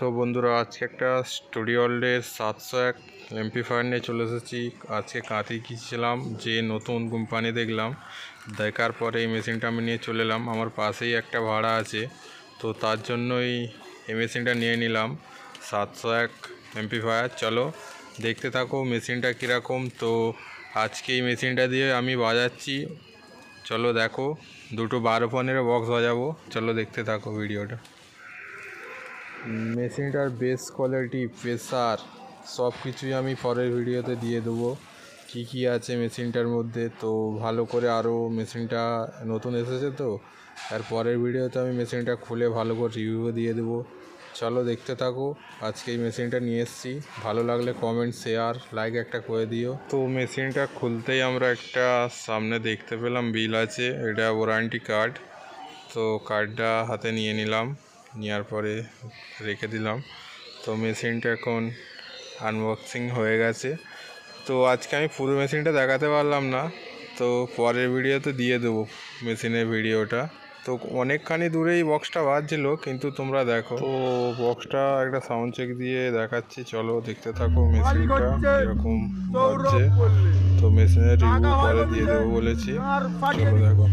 তো বন্ধুরা আজকে একটা স্টুডিও ওয়ার্ল্ডের 701 এমপ্লিফায়ার নিয়ে চলে এসেছি। আজকে কাঁথি গিয়েছিলাম, যে নতুন কোম্পানি দেখলাম, দেখার পরে এই মেশিনটা আমি নিয়ে চলে এলাম। আমার পাশেই একটা ভাড়া আছে, তো তার জন্যই এই মেশিনটা নিয়ে নিলাম 701 এমপ্লিফায়ার। চলো দেখতে থাকো মেশিনটা কীরকম। তো আজকে এই মেশিনটা দিয়ে আমি বাজাচ্ছি, চলো দেখো। দুটো 12-15 বক্স বাজাবো, চলো দেখতে থাকো ভিডিওটা। মেশিনটার বেস কোয়ালিটি, প্রেসার সব কিছুই আমি পরের ভিডিওতে দিয়ে দেবো, কি কি আছে মেশিনটার মধ্যে। তো ভালো করে আরও মেশিনটা নতুন এসেছে, তো আর পরের ভিডিওতে আমি মেশিনটা খুলে ভালো করে রিভিউ দিয়ে দেবো। চলো দেখতে থাকো। আজকে এই মেশিনটা নিয়ে এসেছি, ভালো লাগলে কমেন্ট, শেয়ার, লাইক একটা করে দিও। তো মেশিনটা খুলতেই আমরা একটা সামনে দেখতে পেলাম বিল আছে, এটা ওয়ারেন্টি কার্ড। তো কার্ডটা হাতে নিয়ে নিলাম, নেওয়ার পরে রেখে দিলাম। তো মেশিনটা এখন আনবক্সিং হয়ে গেছে। তো আজকে আমি পুরো মেশিনটা দেখাতে পারলাম না, তো পরের ভিডিওতে দিয়ে দেবো মেশিনের ভিডিওটা। তো অনেকখানি দূরেই বক্সটা বাজছিল, কিন্তু তোমরা দেখো। তো বক্সটা একটা সাউন্ড চেক দিয়ে দেখাচ্ছি, চলো দেখতে থাকো মেশিনটা এরকম বাজছে। তো মেশিনের রিভিউ পরে দিয়ে দেবো বলেছি, চলো দেখো।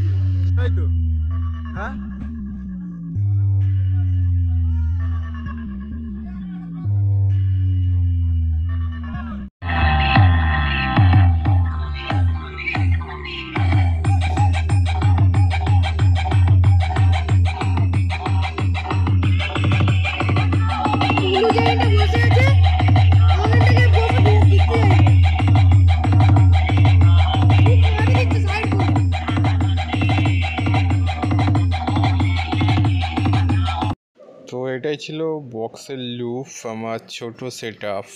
তো এটাই ছিল বক্সের লুপ, আমার ছোট সেট আপ।